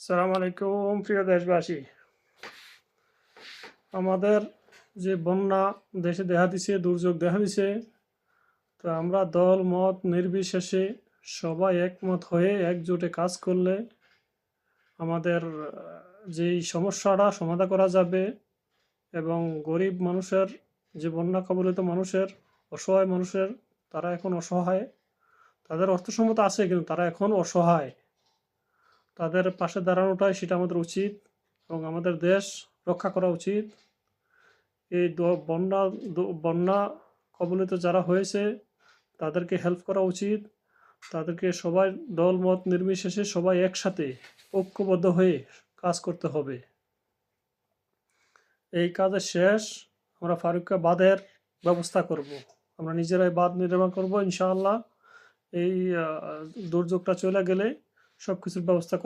সালাম আলাইকুম প্রিয় দেশবাসী। আমাদের যে বন্যা দেশে দেখা দিছে, দুর্যোগ দেখা দিছে, তো আমরা দল মত নির্বিশেষে সবাই একমত হয়ে একজোটে কাজ করলে আমাদের যেই সমস্যাটা সমাধান করা যাবে এবং গরিব মানুষের, যে বন্যা কবলিত মানুষের, অসহায় মানুষের, তারা এখন অসহায়, তাদের অর্থ সম্পদ আছে কিন্তু তারা এখন অসহায়, তাদের পাশে দাঁড়ানোটাই সেটা আমাদের উচিত এবং আমাদের দেশ রক্ষা করা উচিত। এই বন্যা কবলিত যারা হয়েছে তাদেরকে হেল্প করা উচিত। তাদেরকে সবাই দলমত নির্বিশেষে সবাই একসাথে ঐক্যবদ্ধ হয়ে কাজ করতে হবে। এই কাজের শেষ আমরা ফারুক্কা বাঁধের ব্যবস্থা করব, আমরা নিজেরাই বাঁধ নির্মাণ করব ইনশাআল্লাহ। এই দুর্যোগটা চলে গেলে সব কিছুর ব্যবস্থা